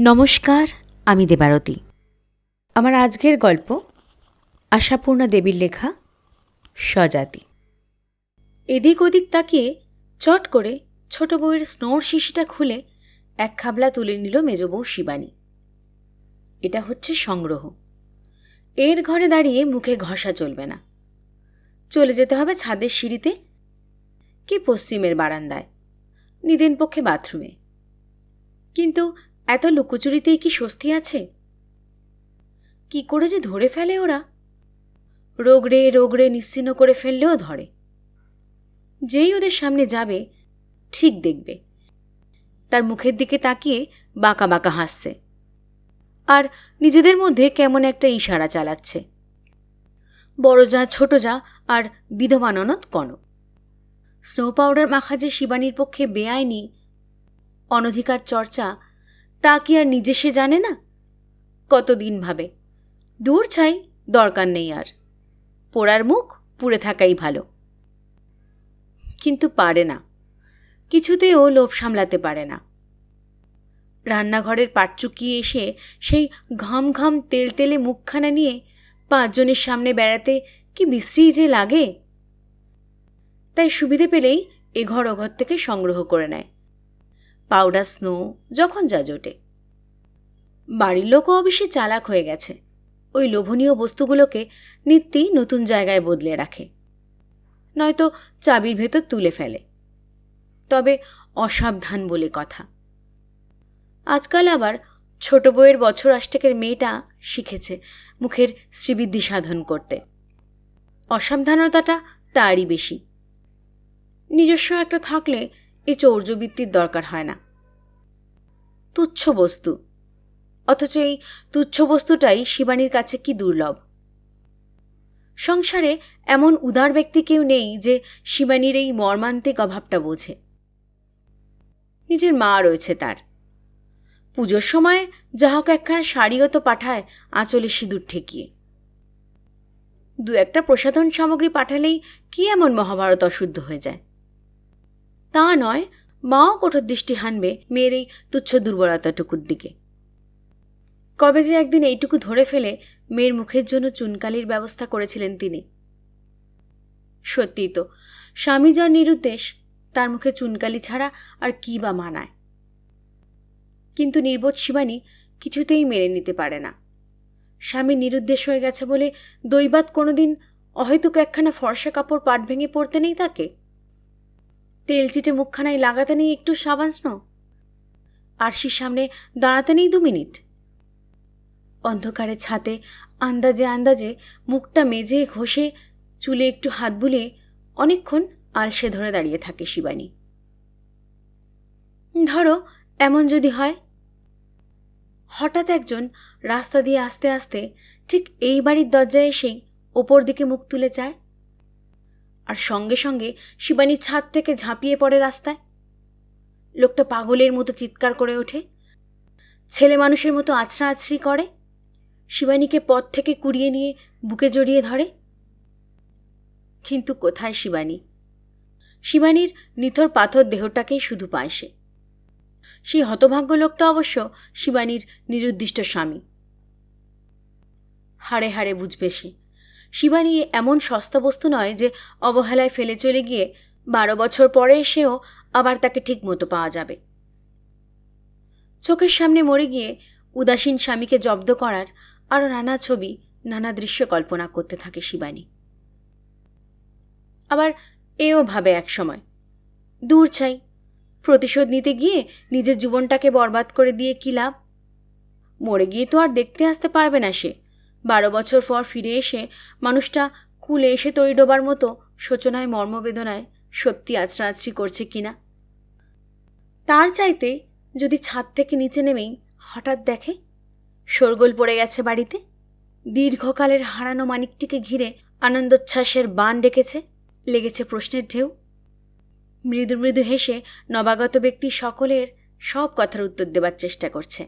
নমস্কার, আমি দেবারতী। আমার আজকের গল্প আশাপূর্ণা দেবীর লেখা স্বজাতি। এদিক ওদিক তাকিয়ে চট করে ছোট বউয়ের স্নোর শিশিটা খুলে এক খাবলা তুলে নিল মেজ বউ শিবানী। এটা হচ্ছে সংগ্রহ। এর ঘরে দাঁড়িয়ে মুখে ঘষা চলবে না। চলে যেতে হবে ছাদের সিঁড়িতে কি পশ্চিমের বারান্দায়, নিদেন পক্ষে বাথরুমে। কিন্তু এত লুকোচুরিতেই কি স্বস্তি আছে? কি করে যে ধরে ফেলে ওরা! রোগড়ে রোগড়ে নিশ্চিহ্ন করে ফেললেও ধরে। যেই ওদের সামনে যাবে ঠিক দেখবে তার মুখের দিকে তাকিয়ে বাঁকা বাঁকা হাসছে, আর নিজেদের মধ্যে কেমন একটা ইশারা চালাচ্ছে। বড় যা, ছোট যা, আর বিধবা ননদ কনক। স্নো পাউডার মাখা যে শিবানীর পক্ষে বেআইনি, অনধিকার চর্চা, তা কি আর নিজে সে জানে না? কতদিন ভাবে, দূর ছাই, দরকার নেই আর, পোড়ার মুখ পুড়ে থাকাই ভালো। কিন্তু পারে না, কিছুতেও লোভ সামলাতে পারে না। রান্নাঘরের পাট চুকিয়ে এসে সেই ঘাম ঘাম তেলতেলে মুখখানা নিয়ে পাঁচজনের সামনে বেড়াতে কি বিশ্রী যে লাগে। তাই সুবিধে পেলেই এঘর ওঘর থেকে সংগ্রহ করে নেয় পাউডার, স্নো, যখন যা জোটে। বাড়ির লোকও অবশ্যই চালাক হয়ে গেছে, ওই লোভনীয় বস্তুগুলোকে নিত্যই নতুন জায়গায় বদলে রাখে, নয়তো চাবির ভেতর তুলে ফেলে। তবে অসাবধান বলে কথা। আজকাল আবার ছোট বউয়ের বছর আষ্টেকের মেয়েটা শিখেছে মুখের শ্রীবৃদ্ধি সাধন করতে। অসাবধানতাটা তারই বেশি। নিজস্ব একটা থাকলে এই চৌর্যবৃত্তির দরকার হয় না। তুচ্ছ বস্তু, অথচ এই তুচ্ছ বস্তুটাই শিবানীর কাছে কি দুর্লভ। সংসারে এমন উদার ব্যক্তি কেউ নেই যে শিবানীর এই মর্মান্তিক অভাবটা বোঝে। নিজের মা রয়েছে তার, পুজোর সময় যা হোক একখানা শাড়িও তো পাঠায় আঁচলে সিঁদুর ঠেকিয়ে। দু একটা প্রসাধন সামগ্রী পাঠালেই কি এমন মহাভারত অশুদ্ধ হয়ে যায়? তা নয়, মাও কঠোর দৃষ্টি হানবে মেয়ের এই তুচ্ছ দুর্বলতাটুকুর দিকে। কবে যে একদিন এইটুকু ধরে ফেলে মেয়ের মুখের জন্য চুনকালির ব্যবস্থা করেছিলেন তিনি। সত্যিই তো, স্বামী যার নিরুদ্দেশ, তার মুখে চুনকালি ছাড়া আর কি বা মানায়। কিন্তু নির্বোধ শিবানী কিছুতেই মেনে নিতে পারে না। স্বামী নিরুদ্দেশ হয়ে গেছে বলে দৈবাত কোনোদিন অহেতুক একখানা ফর্সা কাপড় পাট ভেঙে পড়তে নেই তাকে? তেল চিটে মুখখানায় লাগাতে নেই একটু সাবান স্নো? আরশির সামনে দাঁড়াতে নেই 2 মিনিট? অন্ধকারে ছাতে আন্দাজে আন্দাজে মুখটা মেজে ঘষে চুলে একটু হাত বুলিয়ে অনেকক্ষণ আলসে ধরে দাঁড়িয়ে থাকে শিবানী। ধরো এমন যদি হয়, হঠাৎ একজন রাস্তা দিয়ে আস্তে আস্তে ঠিক এই বাড়ির দরজায় এসেই ওপর দিকে মুখ তুলে চায়, আর সঙ্গে সঙ্গে শিবানী ছাদ থেকে ঝাঁপিয়ে পড়ে রাস্তায়। লোকটা পাগলের মতো চিৎকার করে ওঠে, ছেলে মানুষের মতো আছড়া আছড়ি করে, শিবানীকে পথ থেকে কুড়িয়ে নিয়ে বুকে জড়িয়ে ধরে। কিন্তু কোথায় শিবানী? শিবানীর নিথর পাথর দেহটাকেই শুধু পায় সে। সেই হতভাগ্য লোকটা অবশ্য শিবানীর নিরুদ্দিষ্ট স্বামী। হাড়ে হাড়ে বুঝবে সে, শিবানী এমন সস্তা বস্তু নয় যে অবহেলায় ফেলে চলে গিয়ে 12 বছর পরে এসেও আবার তাকে ঠিক মতো পাওয়া যাবে। চোখের সামনে মরে গিয়ে উদাসীন স্বামীকে জব্দ করার আরও নানা ছবি, নানা দৃশ্য কল্পনা করতে থাকে শিবানী। আবার এও ভাবে এক সময়, দূর ছাই, প্রতিশোধ নিতে গিয়ে নিজের জীবনটাকে বরবাদ করে দিয়ে কি লাভ? মরে গিয়ে তো আর দেখতে আসতে পারবে না সে। 12 বছর পর ফিরে এসে মানুষটা কুলে এসে তরি ডোবার মতো শোচনায় মর্মবেদনায় সত্যি আছড়া আছড়ি করছে কিনা। তার চাইতে যদি ছাদ থেকে নিচে নেমেই হঠাৎ দেখে শোরগোল পড়ে গেছে বাড়িতে, দীর্ঘকালের হারানো মানিকটিকে ঘিরে আনন্দোচ্ছ্বাসের বান ডেকেছে, লেগেছে প্রশ্নের ঢেউ। মৃদু মৃদু হেসে নবাগত ব্যক্তি সকলের সব কথার উত্তর দেবার চেষ্টা করছে,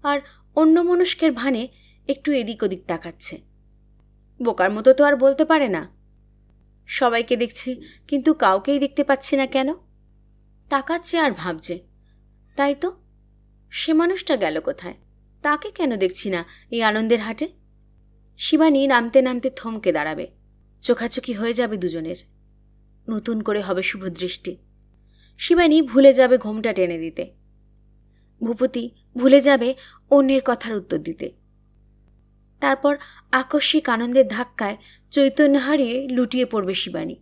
আর অন্য মনস্কের ভানে একটু এদিক ওদিক তাকাচ্ছে। বোকার মতো তো আর বলতে পারে না, সবাইকে দেখছি কিন্তু কাউকেই দেখতে পাচ্ছি না কেন। তাকাচ্ছে আর ভাবছে, তাই তো সে মানুষটা গেল কোথায়? তাকে কেন দেখছি না এই আনন্দের হাটে? শিবানী নামতে নামতে থমকে দাঁড়াবে। চোখাচোখি হয়ে যাবে দুজনের। নতুন করে হবে শুভদৃষ্টি। শিবানী ভুলে যাবে ঘোমটা টেনে দিতে। ভূপতি ভুলে যাবে অন্যের কথার উত্তর দিতে। তারপর আকস্মিক আনন্দের ধাক্কায় চৈতন্য হারিয়ে লুটিয়ে পড়বে শিবানী।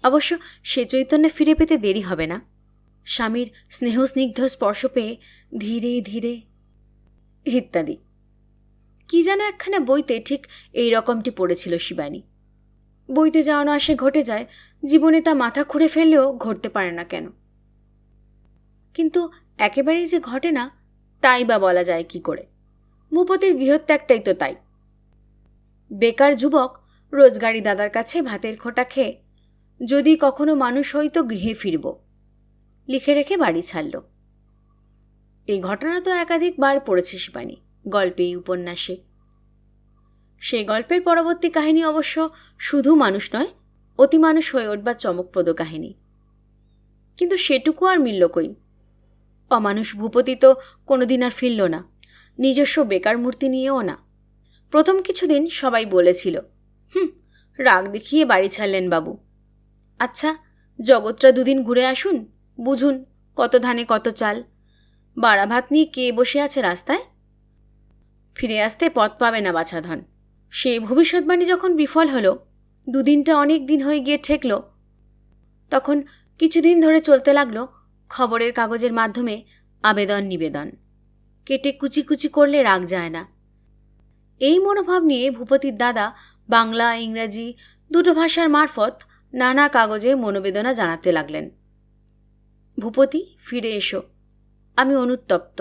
অবশ্য সে চৈতন্য ফিরে পেতে দেরি হবে না। স্বামীর স্নেহস্নিগ্ধ স্পর্শ পেয়ে ধীরে ধীরে ইত্যাদি। কি যেন একখানা বইতে ঠিক এই রকমটি পড়েছিল শিবানী। বইতে যাওয়া না আসে ঘটে যায়, জীবনে তা মাথা খুঁড়ে ফেললেও ঘটতে পারে না কেন? কিন্তু একেবারেই যে ঘটে না তাই বা বলা যায় কি করে? ভূপতির গৃহত্যাগটাই তো তাই। বেকার যুবক রোজগারি দাদার কাছে ভাতের খোঁটা খেয়ে যদি কখনো মানুষ হইতো গৃহে ফিরব লিখে রেখে বাড়ি ছাড়ল। এই ঘটনা তো একাধিকবার পড়েছে শিবানী, গল্পে, উপন্যাসে। সেই গল্পের পরবর্তী কাহিনী অবশ্য শুধু মানুষ নয়, অতিমানুষ হয়ে উঠবার চমকপ্রদ কাহিনী। কিন্তু সেটুকু আর মিলল কই? অমানুষ ভূপতি তো কোনোদিন আর ফিরল না, নিজস্ব বেকার মূর্তি নিয়েও না। প্রথম কিছুদিন সবাই বলেছিল, রাগ দেখিয়ে বাড়ি ছাড়লেন বাবু। আচ্ছা, জগৎটা দুদিন ঘুরে আসুন, বুঝুন কত ধানে কত চাল। বাড়া ভাত নিয়ে কে বসে আছে রাস্তায়? ফিরে আসতে পথ পাবে না বাছাধন। সেই ভবিষ্যৎবাণী যখন বিফল হলো, দুদিনটা অনেক দিন হয়ে গিয়ে ঠেকল, তখন কিছুদিন ধরে চলতে লাগলো খবরের কাগজের মাধ্যমে আবেদন নিবেদন। কেটে কুচি কুচি করলে রাগ যায় না। এই মনোভাব নিয়ে ভূপতির দাদা বাংলা, ইংরাজি দুটো ভাষার মারফত নানা কাগজে মনোবেদনা জানাতে লাগলেন। ভূপতি, ফিরে এসো, আমি অনুতপ্ত।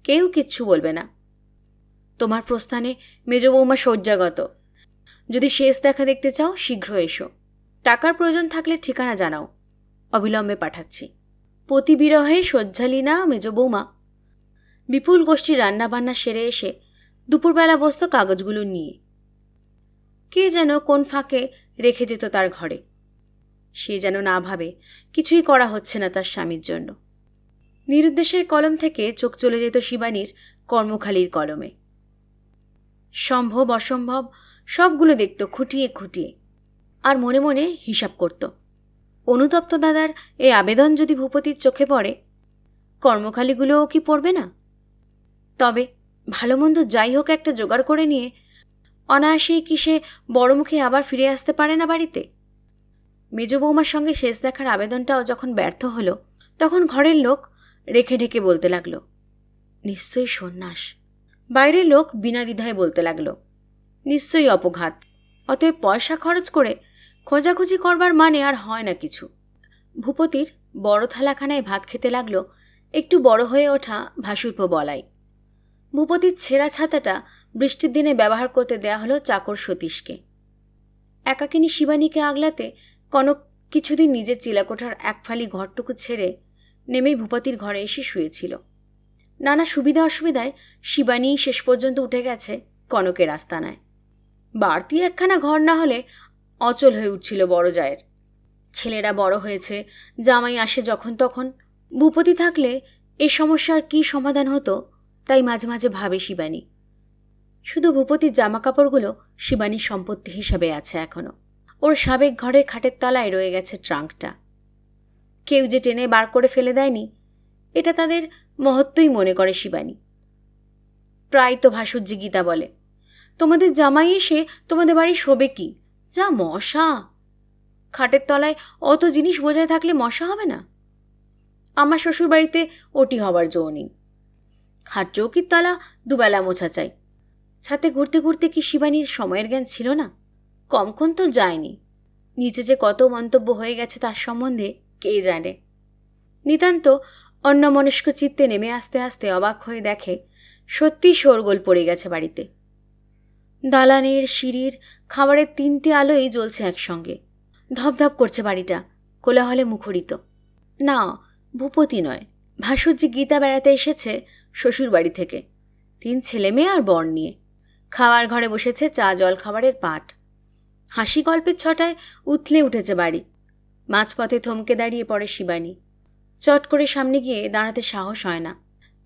কেউ কিচ্ছু বলবে না। তোমার প্রস্থানে মেজ বৌমা শয্যাগত। যদি শেষ দেখা দেখতে চাও শীঘ্র এসো। টাকার প্রয়োজন থাকলে ঠিকানা জানাও, অবিলম্বে পাঠাচ্ছি। পতিবিরহে শয্যালীনা মেজ বৌমা বিপুল গোষ্ঠীর রান্নাবান্না সেরে এসে দুপুরবেলা বসত কাগজগুলো নিয়ে। কে যেন কোন ফাঁকে রেখে যেত তার ঘরে। সে যেন না ভাবে কিছুই করা হচ্ছে না তার স্বামীর জন্য। নিরুদ্দেশের কলম থেকে চোখ চলে যেত শিবানীর কর্মখালির কলমে। সম্ভব অসম্ভব সবগুলো দেখত খুঁটিয়ে খুঁটিয়ে, আর মনে মনে হিসাব করত। অনুতপ্ত দাদার এই আবেদন যদি ভূপতির চোখে পড়ে, কর্মখালিগুলোও কি পড়বে না? তবে ভালো মন্দ যাই হোক একটা জোগাড় করে নিয়ে অনায়াসেই কি সে বড় মুখে আবার ফিরে আসতে পারে না বাড়িতে? মেজ বৌমার সঙ্গে শেষ দেখার আবেদনটাও যখন ব্যর্থ হলো, তখন ঘরের লোক রেখে ঢেকে বলতে লাগলো, নিশ্চয়ই সন্ন্যাস। বাইরের লোক বিনা দ্বিধায় বলতে লাগলো, নিশ্চয়ই অপঘাত। অতএব পয়সা খরচ করে খোঁজাখুঁজি করবার মানে আর হয় না কিছু। ভূপতির বড় থালাখানায় ভাত খেতে লাগলো একটু বড় হয়ে ওঠা ভাসুরপ বলাই। ভূপতির ছেঁড়া ছাতাটা বৃষ্টির দিনে ব্যবহার করতে দেয়া হলো চাকর সতীশকে। একাকিনী শিবানীকে আগলাতে কনক কিছুদিন নিজের চিলাকোঠার একফালি ঘরটুকু ছেড়ে নেমেই ভূপতির ঘরে এসে শুয়েছিল। নানা সুবিধা অসুবিধায় শিবানী শেষ পর্যন্ত উঠে গেছে কনকের আস্তানায়। বাড়তি একখানা ঘর না হলে অচল হয়ে উঠছিল বড় জায়ের। ছেলেরা বড় হয়েছে, জামাই আসে যখন তখন। ভূপতি থাকলে এ সমস্যার কী সমাধান হতো তাই মাঝে মাঝে ভাবে শিবানী। শুধু ভূপতির জামাকাপড়গুলো শিবানীর সম্পত্তি হিসাবে আছে এখনো। ওর সাবেক ঘরের খাটের তলায় রয়ে গেছে ট্রাঙ্কটা। কেউ যে টেনে বার করে ফেলে দেয়নি, এটা তাদের মহত্বই মনে করে শিবানী। প্রায় তো ভাসুর্জি গীতা বলে, তোমাদের জামাই এসে তোমাদের বাড়ি শোবে কি? যা মশা! খাটের তলায় অত জিনিস বোঝায় থাকলে মশা হবে না? আমার শ্বশুরবাড়িতে ওটি হবার জো নেই। খাট চৌকির তলা দুবেলা মোছা চাই। ছাতে ঘুরতে ঘুরতে কি শিবানীর সময়ের জ্ঞান ছিল না? কমক্ষণ তো যায়নি। নিচে যে কত মন্তব্য হয়ে গেছে তার সম্বন্ধে কে জানে। নিতান্ত অন্যমনস্ক চিত্তে নেমে আসতে আসতে অবাক হয়ে দেখে সত্যি শোরগোল পড়ে গেছে বাড়িতে। দালানের, সিঁড়ির, খাবারের 3টে আলোই জ্বলছে একসঙ্গে। ধপধপ করছে বাড়িটা, কোলাহলে মুখরিত। না, ভূপতি নয়, ভাসুর্জি গীতা বেড়াতে এসেছে শ্বশুর বাড়ি থেকে 3 ছেলে মেয়ে আর বর নিয়ে। খাওয়ার ঘরে বসেছে চা জল খাবারের পাট। হাসি গল্পের ছটায় উথলে উঠেছে বাড়ি। মাঝপথে থমকে দাঁড়িয়ে পড়ে শিবানী। চট করে সামনে গিয়ে দাঁড়াতে সাহস হয় না।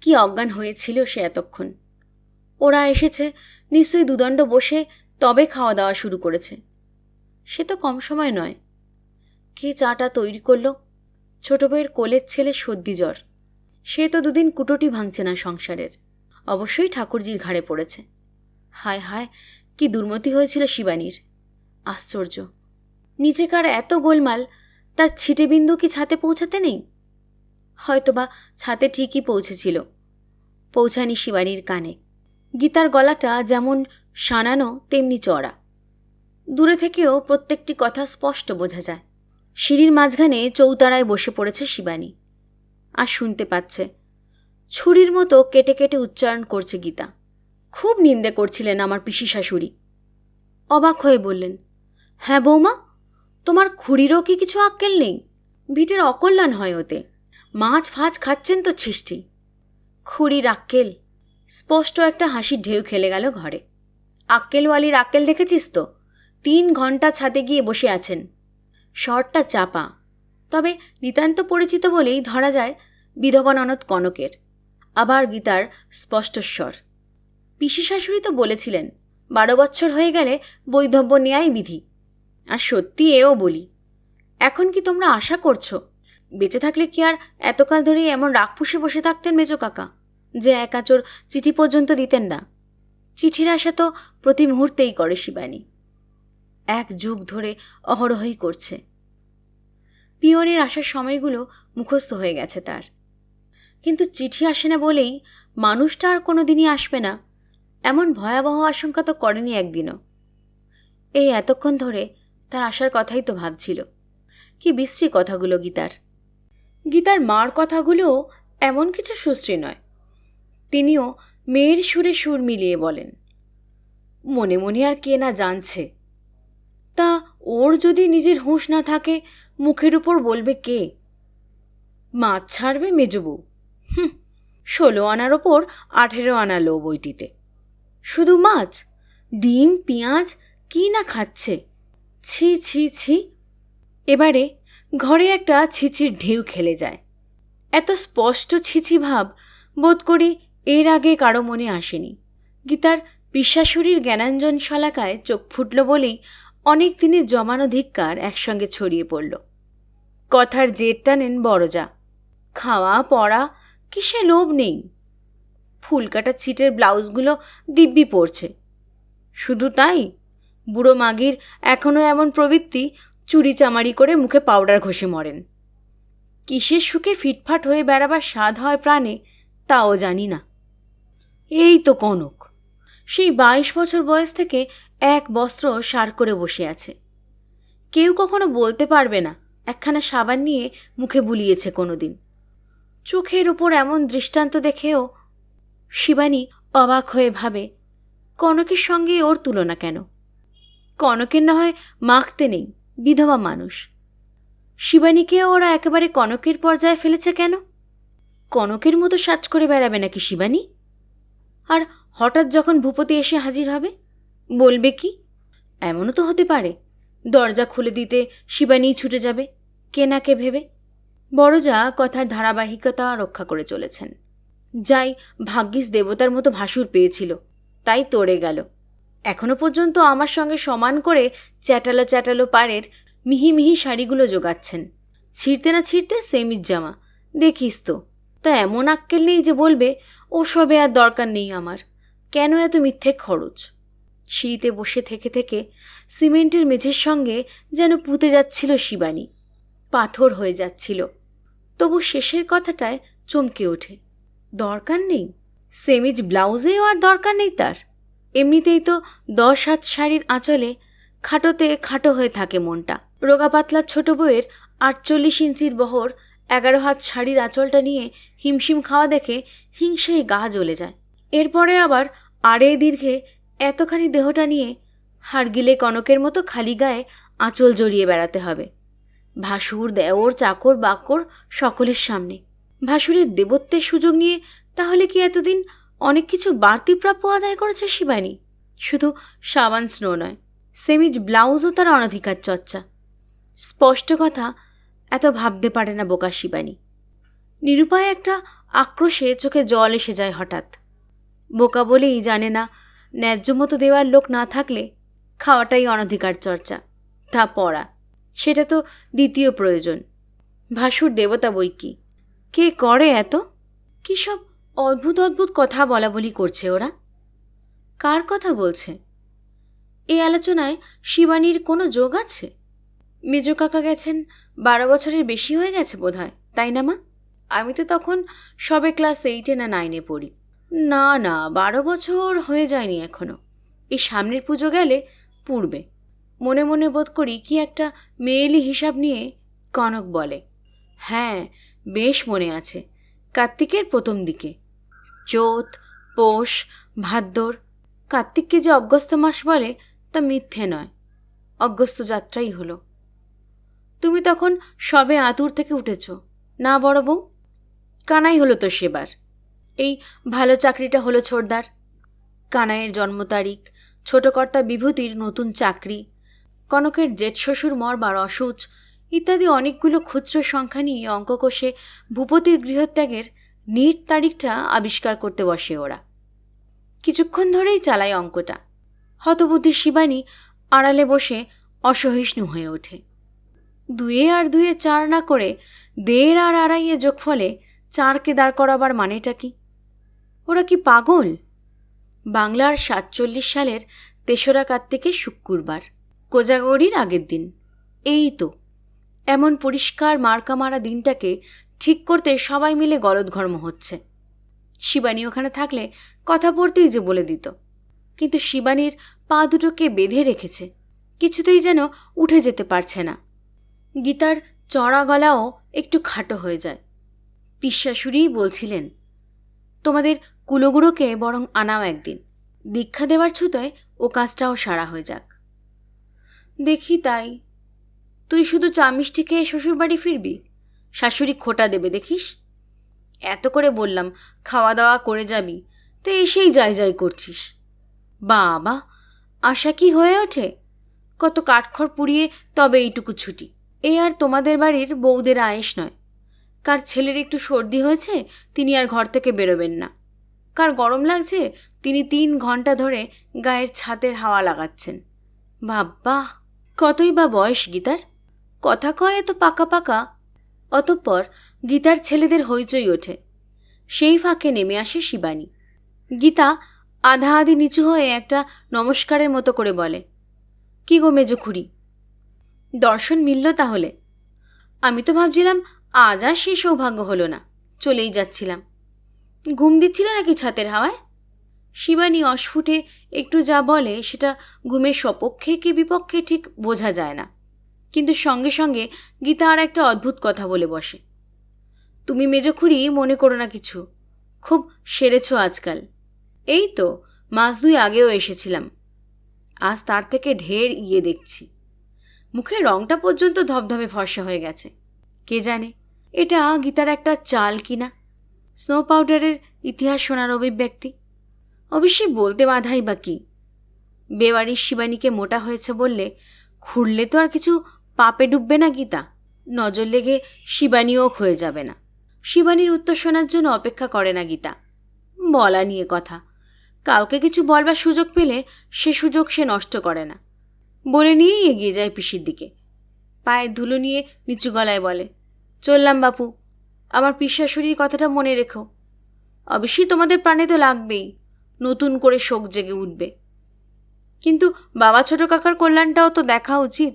কি অজ্ঞান হয়েছিল সে এতক্ষণ। ওরা এসেছে, নিশ্চয়ই দুদণ্ড বসে তবে খাওয়া দাওয়া শুরু করেছে। সে তো কম সময় নয়। কে চাটা তৈরি করলো? ছোট বউয়ের কোলের ছেলে সর্দি জ্বর। সে তো দুদিন কুটোটি ভাঙছে না সংসারের। অবশ্যই ঠাকুরজির ঘাড়ে পড়েছে। হায় হায়, কি দুর্মতি হয়েছিল শিবানীর। আশ্চর্য, নিচেকার এত গোলমাল, তার ছিটে বিন্দু কি ছাতে পৌঁছাতে নেই? হয়তোবা ছাতে ঠিকই পৌঁছেছিল, পৌঁছানি শিবানীর কানে। গীতার গলাটা যেমন সানানো তেমনি চড়া। দূরে থেকেও প্রত্যেকটি কথা স্পষ্ট বোঝা যায়। সিঁড়ির মাঝখানে চৌতারায় বসে পড়েছে শিবানী, আর শুনতে পাচ্ছে। ছুরির মতো কেটে কেটে উচ্চারণ করছে গীতা। খুব নিন্দে করছিলেন আমার পিসি শাশুড়ি। অবাক হয়ে বললেন, হ্যাঁ বৌমা, তোমার খুড়িরও কি কিছু আক্কেল নেই? ভিটের অকল্যাণ হয় ওতে। মাছ ফাছ খাচ্ছেন তো ছিষ্টি। খুড়ির আক্কেল? স্পষ্ট একটা হাসির ঢেউ খেলে গেল ঘরে। আক্কেলওয়ালির আক্কেল দেখেছিস তো? 3 ঘন্টা ছাদে গিয়ে বসে আছেন। স্বরটা চাপা, তবে নিতান্ত পরিচিত বলেই ধরা যায় বিধবা ননদ কনকের। আবার গীতার স্পষ্ট স্বর। পিসি শাশুড়ি তো বলেছিলেন 12 বৎসর হয়ে গেলে বৈধব্য নেয়াই বিধি। আর সত্যি এও বলি। এখন কি তোমরা আশা করছো বেঁচে থাকলে কি আর এতকাল ধরে এমন রাগ পুষে বসে থাকতেন মেজো কাকা, যে এক আঁচড় চিঠি পর্যন্ত দিতেন না? চিঠির আশা তো প্রতি মুহূর্তেই করে শিবানী। 1 যুগ ধরে অহরহই করছে। পিয়নের আসার সময়গুলো মুখস্থ হয়ে গেছে তার। কিন্তু চিঠি আসে না বলেই মানুষটা আর কোনো দিনই আসবে না, এমন ভয়াবহ আশঙ্কা তো করেনি একদিনও। এই এতক্ষণ ধরে তার আসার কথাই তো ভাবছিল। কি বিশ্রী কথাগুলো গীতার। গীতার মার কথাগুলোও এমন কিছু সুশ্রী নয়। তিনিও মেয়ের সুরে সুর মিলিয়ে বলেন, মনে মনে আর কে না জানছে। তা ওর যদি নিজের হুঁশ না থাকে, মুখের উপর বলবে কে? মাছ ছাড়বে মেজবউ? 16 আনার ওপর 18 আনা লো বইটিতে। শুধু মাছ, ডিম, পেঁয়াজ কি না খাচ্ছে! ছি ছি ছি। এবারে ঘরে একটা ছিছির ঢেউ খেলে যায়। এত স্পষ্ট ছিছি ভাব বোধ করি এর আগে কারো মনে আসেনি। গীতার পিশাশুড়ির জ্ঞানাঞ্জন শলাকায় চোখ ফুটল বলেই অনেক দিনের জমানো ধিক্কার একসঙ্গে ছড়িয়ে পড়ল। কথার জেদ টানেন বড়জা। খাওয়া পড়া কিসে লোভ নেই। ফুলকাটা ছিটের ব্লাউজগুলো দিব্যি পরছে। শুধু তাই, বুড়ো মাগির এখনও এমন প্রবৃত্তি, চুরি চামারি করে মুখে পাউডার ঘষে মরেন। কিসের সুখে ফিটফাট হয়ে বেড়াবার স্বাদ হয় প্রাণে, তাও জানি না। এই তো কনক, সেই 22 বছর বয়স থেকে এক বস্ত্র সার করে বসে আছে। কেউ কখনো বলতে পারবে না একখানা সাবান নিয়ে মুখে বুলিয়েছে কোনোদিন। চোখের ওপর এমন দৃষ্টান্ত দেখেও শিবানী অবাক হয়ে ভাবে, কনকের সঙ্গে ওর তুলনা কেন? কনকের না হয় মাখতে নেই, বিধবা মানুষ। শিবানীকেও ওরা একেবারে কনকের পর্যায়ে ফেলেছে কেন? কনকের মতো সাজ করে বেড়াবে নাকি শিবানী? আর হঠাৎ যখন ভূপতি এসে হাজির হবে, বলবে কি? এমনও তো হতে পারে দরজা খুলে দিতে শিবানী ছুটে যাবে, কে না কে ভেবে। বড়জা কথার ধারাবাহিকতা রক্ষা করে চলেছেন। যাই ভাগ্যিস দেবতার মতো ভাসুর পেয়েছিল, তাই তড়ে গেল। এখনো পর্যন্ত আমার সঙ্গে সমান করে চ্যাটালো চ্যাটালো পাড়ের মিহি মিহি শাড়িগুলো জোগাচ্ছেন। ছিঁড়তে না ছিঁড়তে সেমিজ জামা, দেখিস তো। তা এমন আক্কেল নেই যে বলবে ও সবে আর দরকার নেই আমার, কেন এত মিথ্যে খরচ। সিঁড়িতে বসে থেকে থেকে সিমেন্টের মেঝের সঙ্গে যেন পুঁতে যাচ্ছিল শিবানী, পাথর হয়ে যাচ্ছিল। তবু শেষের কথাটায় চমকে ওঠে। দরকার নেই? সেমিজ ব্লাউজেও আর দরকার নেই তার। এমনিতেই তো 10 হাত শাড়ির আঁচলে খাটোতে খাটো হয়ে থাকে মনটা। রোগা পাতলা ছোট বউয়ের 48 ইঞ্চির বহর 11 হাত শাড়ির আঁচলটা নিয়ে হিমশিম খাওয়া দেখে হিংসেই গা জ্বলে যায়। এরপরে আবার আড়ে দীর্ঘে এতখানি দেহটা নিয়ে হাড়গিলে কনকের মতো খালি গায়ে আঁচল জড়িয়ে বেড়াতে হবে ভাসুর, দেওর, চাকর বাকর সকলের সামনে। ভাসুরের দেবত্বের সুযোগ নিয়ে তাহলে কি এতদিন অনেক কিছু বাড়তি প্রাপ্য আদায় করেছে শিবানী? শুধু সাবান স্নো নয়, সেমিজ ব্লাউজও তার অনধিকার চর্চা। স্পষ্ট কথা এত ভাবতে পারে না বোকা শিবানী। নিরুপায় একটা আক্রোশে চোখে জল এসে যায় হঠাৎ। বোকা বলেই জানে না ন্যায্য মতো দেওয়ার লোক না থাকলে খাওয়াটাই অনধিকার চর্চা, তা পড়া সেটা তো দ্বিতীয় প্রয়োজন। ভাসুর দেবতা বই কি, কে করে এত? কী সব অদ্ভুত অদ্ভুত কথা বলা বলি করছে ওরা। কার কথা বলছে? এই আলোচনায় শিবানীর কোনো যোগ আছে? মেজ কাকা গেছেন 12 বছরের বেশি হয়ে গেছে বোধহয়, তাই না মা? আমি তো তখন সবে ক্লাস 8 না 9 পড়ি। না না, 12 বছর হয়ে যায়নি এখনো। এই সামনের পুজো গেলে পূর্বে। মনে মনে বোধ করি কি একটা মেয়েলি হিসাব নিয়ে কনক বলে, হ্যাঁ বেশ মনে আছে, কার্তিকের প্রথম দিকে, চৈত, পৌষ, ভাদ্র। কার্তিককে যে অগস্ত্য মাস বলে তা মিথ্যে নয়, অগস্ত্য যাত্রাই হলো। তুমি তখন সবে আতুর থেকে উঠেছ না বড় বউ? কানাই হলো তো সেবার। এই ভালো চাকরিটা হলো ছোটদার। কানাইয়ের জন্ম তারিখ, ছোটকর্তা বিভূতির নতুন চাকরি, কনকের জেঠ শ্বশুর মরবার অসুচ ইত্যাদি অনেকগুলো ক্ষুদ্র সংখ্যা নিয়ে অঙ্ক কষে ভূপতির গৃহত্যাগের নিট তারিখটা আবিষ্কার করতে বসে ওরা। কিছুক্ষণ ধরেই চালায় অঙ্কটা। হতবুদ্ধি শিবানী আড়ালে বসে অসহিষ্ণু হয়ে ওঠে। 2 আর 2 4 না করে 1.5 আর 2.5 যোগফলে 4কে দাঁড় করাবার মানেটা কি? ওরা কি পাগল? বাংলার 47 সালের 3রা কার্তিকের শুক্রবার, কোজাগরীর আগের দিন। এই তো এমন পরিষ্কার মার্কা মারা দিনটাকে ঠিক করতে সবাই মিলে গলদঘর্ম হচ্ছে। শিবানী ওখানে থাকলে কথা পড়তেই যে বলে দিত, কিন্তু শিবানীর পা দুটোকে বেঁধে রেখেছে, কিছুতেই যেন উঠে যেতে পারছে না। গীতার চড়া গলাও একটু খাটো হয়ে যায়। পিসশাশুড়িই বলছিলেন, তোমাদের কুলোগুড়োকে বরং আনাও একদিন, দীক্ষা দেওয়ার ছুতোয় ও কাজটাও সারা হয়ে যাক। দেখি তাই। তুই শুধু চা মিষ্টি খেয়ে শ্বশুরবাড়ি ফিরবি? শাশুড়ি খোটা দেবে দেখিস। এত করে বললাম খাওয়া দাওয়া করে যাবি, তো এসেই যাই যাই করছিস। বাবা, আশা কি হয়ে ওঠে? কত কাঠখড় পুড়িয়ে তবে এইটুকু ছুটি। এ আর তোমাদের বাড়ির বউদের আয়েস নয়। কার ছেলের একটু সর্দি হয়েছে তিনি আর ঘর থেকে বেরোবেন না, কার গরম লাগছে তিনি 3 ঘন্টা ধরে গায়ের ছাতের হাওয়া লাগাচ্ছেন। বাবা, কতই বা বয়স গীতার, কথা কয় এত পাকা পাকা। অতঃপর গীতার ছেলেদের হইচই ওঠে। সেই ফাঁকে নেমে আসে শিবানী। গীতা আধা আধি নিচু হয়ে একটা নমস্কারের মতো করে বলে, কি গো মেজখুড়ি, দর্শন মিলল তাহলে? আমি তো ভাবছিলাম আজ আর সেই সৌভাগ্য হলো না, চলেই যাচ্ছিলাম। ঘুম দিচ্ছিলে নাকি ছাতের হাওয়ায়? শিবানী অস্ফুটে একটু যা বলে সেটা ঘুমের সপক্ষে কি বিপক্ষে ঠিক বোঝা যায় না, কিন্তু সঙ্গে সঙ্গে গীতা আর একটা অদ্ভুত কথা বলে বসে। তুমি মেজখুড়ি মনে করো না কিছু, খুব সেরেছ আজকাল। এই তো 1 মাস 2 আগেও এসেছিলাম, আজ তার থেকে ঢের দেখছি। মুখের রংটা পর্যন্ত ধবধবে ফর্সা হয়ে গেছে। কে জানে এটা গীতার একটা চাল কিনা, স্নো পাউডারের ইতিহাস শোনার অভিব্যক্তি। অবশ্যই বলতে বাধাই বা কি, বেওয়ারিশ শিবানীকে মোটা হয়েছে বললে খুঁড়লে তো আর কিছু পাপে ডুববে না গীতা, নজর লেগে শিবানীও ক্ষয়ে যাবে না। শিবানীর উত্তর শোনার জন্য অপেক্ষা করে না গীতা। বলা নিয়ে কথা, কাউকে কিছু বলবার সুযোগ পেলে সে সুযোগ সে নষ্ট করে না, বলে নিয়েই এগিয়ে যায় পিসির দিকে। পায়ের ধুলো নিয়ে নিচু গলায় বলে, চললাম বাপু, আমার পিসশাশুড়ির কথাটা মনে রেখো। অবশ্যই তোমাদের প্রাণে তো লাগবেই, নতুন করে শোক জেগে উঠবে, কিন্তু বাবা ছোট কাকার কল্যাণটাও তো দেখা উচিত।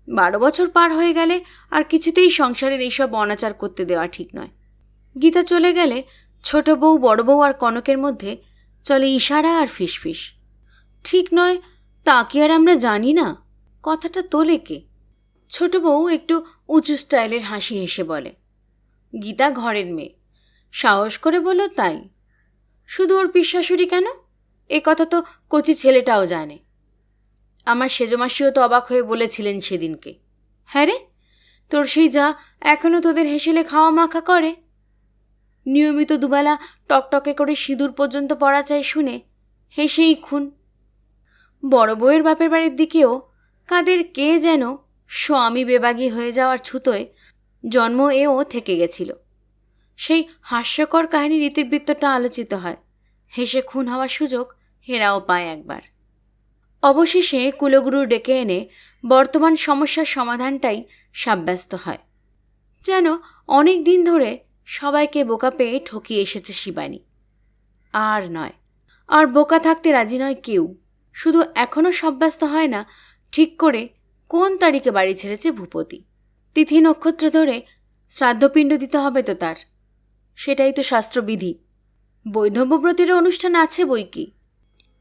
12 বছর পার হয়ে গেলে আর কিছুতেই সংসারের এইসব অনাচার করতে দেওয়া ঠিক নয়। গীতা চলে গেলে ছোট বউ, বড় বউ আর কনকের মধ্যে চলে ইশারা আর ফিসফিস। ঠিক নয় তা কি আর আমরা জানি না? কথাটা তোলে কে? ছোট বউ একটু উঁচু স্টাইলের হাসি হেসে বলে, গীতা ঘরের মেয়ে, সাহস করে বলো তাই। শুধু ওর পিসশাশুড়ি কেন, এ কথা তো কচি ছেলেটাও জানে। আমার সেজমাসিও তো অবাক হয়ে বলেছিলেন সেদিনকে, হ্যাঁ রে, তোর সেই যা এখনও তোদের হেসেলে খাওয়া মাখা করে, নিয়মিত দুবেলা টকটকে করে সিঁদুর পর্যন্ত পড়া চাই শুনে হেসেই খুন। বড় বউয়ের বাপের বাড়ির দিকেও কাদের কে যেন স্বামী বেবাগী হয়ে যাওয়ার ছুতোয় জন্ম এও থেকে গেছিল। সেই হাস্যকর কাহিনীর ইতিবৃত্তটা আলোচিত হয়। হেসে খুন হওয়ার সুযোগ হেরাও পায় একবার। অবশেষে কুলগুরু ডেকে এনে বর্তমান সমস্যার সমাধানটাই সাব্যস্ত হয়। যেন অনেক দিন ধরে সবাইকে বোকা পেয়ে ঠকিয়ে এসেছে শিবানী। আর নয়, আর বোকা থাকতে রাজি নয় কেউ। শুধু এখনও সাব্যস্ত হয় না ঠিক করে কোন তারিখে বাড়ি ছেড়েছে ভূপতি। তিথি নক্ষত্র ধরে শ্রাদ্ধপিণ্ড দিতে হবে তো তার, সেটাই তো শাস্ত্রবিধি। বৈধব্যব্রতেরও অনুষ্ঠান আছে বই কি।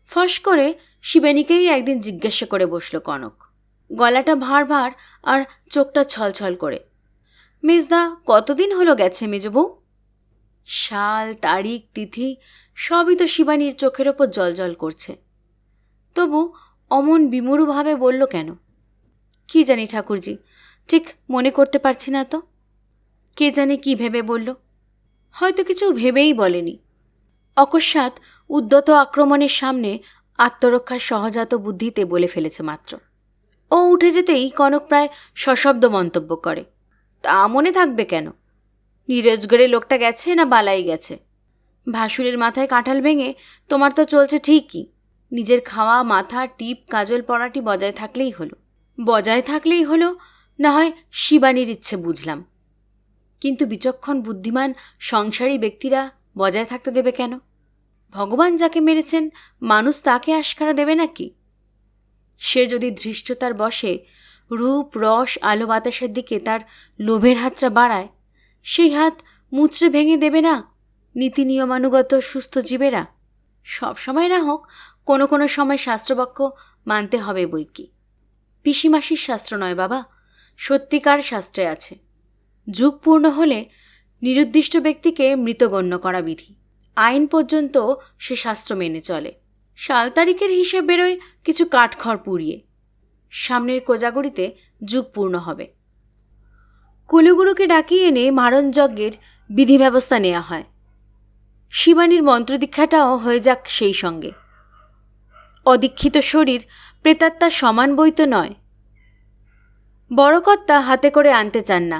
ফস করে শিবানীকেই একদিন জিজ্ঞাসা করে বসল কনক, গলাটা ভার ভার আর চোখটা ছলছল করে। মেজদা কতদিন হলো গেছে মেজবউ? সাল, তারিখ, তিথি সবই তো শিবানীর চোখের ওপর জলজল করছে। তবু অমন বিমূঢ়ভাবে বলল কেন? কি জানি ঠাকুরজি, ঠিক মনে করতে পারছি না তো। কে জানে কি ভেবে বলল, হয়তো কিছু ভেবেই বলেনি। অকস্মাৎ উদ্যত আক্রমণের সামনে আত্মরক্ষার সহজাত বুদ্ধিতে বলে ফেলেছে মাত্র। ও উঠে যেতেই কনক প্রায় সশব্দ মন্তব্য করে, তা মনে থাকবে কেন? নিরোজগড়ে লোকটা গেছে না বালাই গেছে? ভাসুরের মাথায় কাঁঠাল ভেঙে তোমার তো চলছে ঠিকই। নিজের খাওয়া, মাথা, টিপ, কাজল পরাটি বজায় থাকলেই হলো। বজায় থাকলেই হলো, না হয় শিবানীর ইচ্ছে বুঝলাম, কিন্তু বিচক্ষণ বুদ্ধিমান সংসারী ব্যক্তিরা বজায় থাকতে দেবে কেন? ভগবান যাকে মেরেছেন মানুষ তাকে আশকারা দেবে নাকি? সে যদি ধৃষ্টতার বশে রূপ, রস, আলো বাতাসের দিকে তার লোভের হাতটা বাড়ায়, সেই হাত মুচড়ে ভেঙে দেবে না নীতি নিয়মানুগত সুস্থ জীবেরা? সব সময় না হোক, কোনো কোনো সময় শাস্ত্রবাক্য মানতে হবে বই কি। পিসিমাসির শাস্ত্র নয় বাবা, সত্যিকার শাস্ত্রে আছে। যুগ পূর্ণ হলে নিরুদ্দিষ্ট ব্যক্তিকে মৃত গণ্য করা বিধি। আইন পর্যন্ত সে শাস্ত্র মেনে চলে। সাল তারিখের হিসেব বেরোয় কিছু কাঠখড় পুড়িয়ে। সামনের কোজাগরিতে যুগ পূর্ণ হবে। কুলগুরুকে ডাকিয়ে এনে মারণ যজ্ঞের বিধি ব্যবস্থা নেওয়া হয়। শিবানীর মন্ত্রদীক্ষাটাও হয়ে যাক সেই সঙ্গে। অদীক্ষিত শরীর প্রেতাত্মার সমান বই তো নয়। বড়কর্তা হাতে করে আনতে চান না,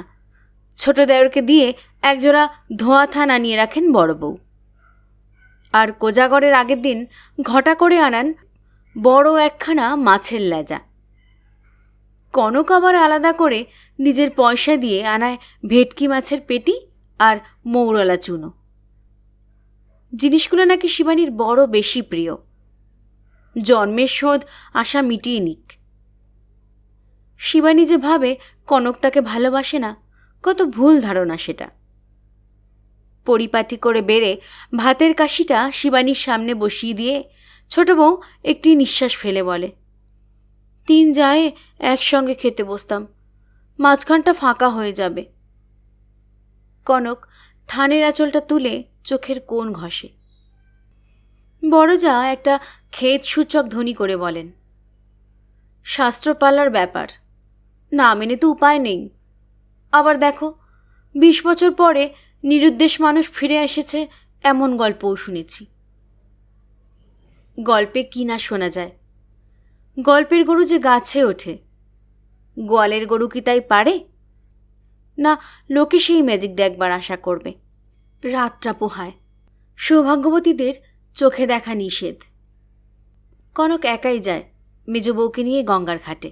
ছোট দেওরকে দিয়ে একজোড়া ধোঁয়া থান আনিয়ে রাখেন বড় বউ। আর কোজাগরের আগের দিন ঘটা করে আনান বড় একখানা মাছের লেজা। কনক আবার আলাদা করে নিজের পয়সা দিয়ে আনায় ভেটকি মাছের পেটি আর মৌরলা চুনো। জিনিসগুলো নাকি শিবানীর বড় বেশি প্রিয়। জন্মের শোধ আশা মিটিয়ে নিক। শিবানী যে ভাবে কনক তাকে ভালোবাসে না, কত ভুল ধারণা সেটা। পরিপাটি করে বেড়ে ভাতের কাশিটা শিবানীর সামনে বসিয়ে দিয়ে ছোট বউ একটি নিঃশ্বাস ফেলে বলে, 3 জায়ে একসঙ্গে খেতে বসতাম, মাঝখানটা ফাঁকা হয়ে যাবে। কনক থানের আঁচলটা তুলে চোখের কোণ ঘষে। বড় যা একটা খেদ সূচক ধ্বনি করে বলেন, শাস্ত্রপালার ব্যাপার, না মেনে তো উপায় নেই। আবার দেখো, 20 বছর পরে নিরুদ্দেশ মানুষ ফিরে এসেছে, এমন গল্পও শুনেছি। গল্পে কি না শোনা যায়। গল্পের গরু যে গাছে ওঠে, গোয়ালের গরু কি তাই পারে? না লোকে সেই ম্যাজিক দেখবার আশা করবে। রাতটা পোহায়, সৌভাগ্যবতীদের চোখে দেখা নিষেধ। কনক একাই যায় মেজ বউকে নিয়ে গঙ্গার ঘাটে।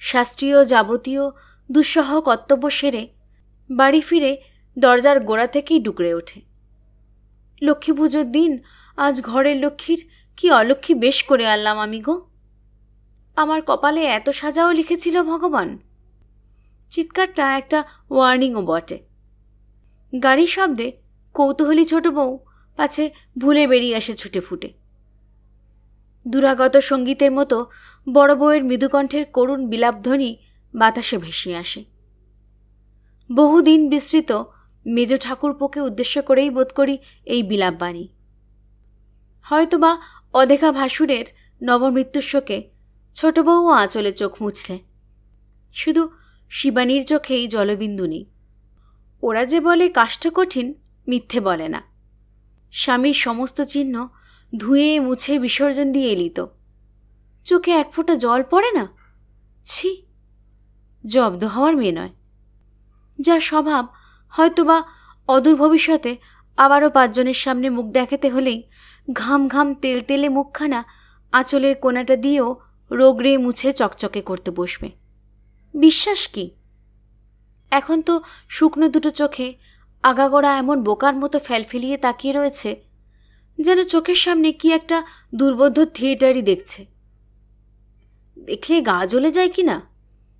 শাস্ত্রীয় যাবতীয় দুঃসহ কর্তব্য সেরে বাড়ি ফিরে দরজার গোড়া থেকেই ডুকরে ওঠে। লক্ষ্মী পুজোর দিন আজ ঘরের লক্ষ্মীর কি অলক্ষ্মী বেশ করে আনলাম আমি গো। আমার কপালে এত সাজাও লিখেছিল ভগবান। চিৎকারটা একটা ওয়ার্নিংও বটে। গাড়ির শব্দে কৌতূহলী ছোট বউ পাছে ভুলে বেরিয়ে আসে ছুটে ফুটে। দুরাগত সঙ্গীতের মতো বড় বউয়ের মৃদুকণ্ঠের করুণ বিলাপধ্বনি বাতাসে ভেসে আসে। বহুদিন বিস্তৃত মেজ ঠাকুরপোকে উদ্দেশ্য করেই বোধ করি এই বিলাপবাণী। হয়তোবা অদেখা ভাসুরের নবমৃত্যুর শোকে ছোট বউও আঁচলে চোখ মুছলে। শুধু শিবানীর চোখেই জলবিন্দু নেই। ওরা যে বলে কাষ্ঠ কঠিন, মিথ্যে বলে না। স্বামীর সমস্ত চিহ্ন ধুয়ে মুছে বিসর্জন দিয়ে এলি তো, চোখে এক ফোঁটা জল পড়ে না? ছি, জব্দ হওয়ার মেয়ে নয়। যা স্বভাব হয়তোবা অদূর ভবিষ্যতে আবারও 5 জনের সামনে মুখ দেখাতে হলেই ঘাম ঘাম তেলতেলে মুখখানা আঁচলের কোনাটা দিয়েও রোগড়ে মুছে চকচকে করতে বসবে। বিশ্বাস কি? এখন তো শুকনো দুটো চোখে আগাগোড়া এমন বোকার মতো ফেলফেলিয়ে তাকিয়ে রয়েছে, যেন চোখের সামনে কি একটা দুর্বোধ্য থিয়েটারই দেখছে। দেখলে গা জ্বলে যায় কি না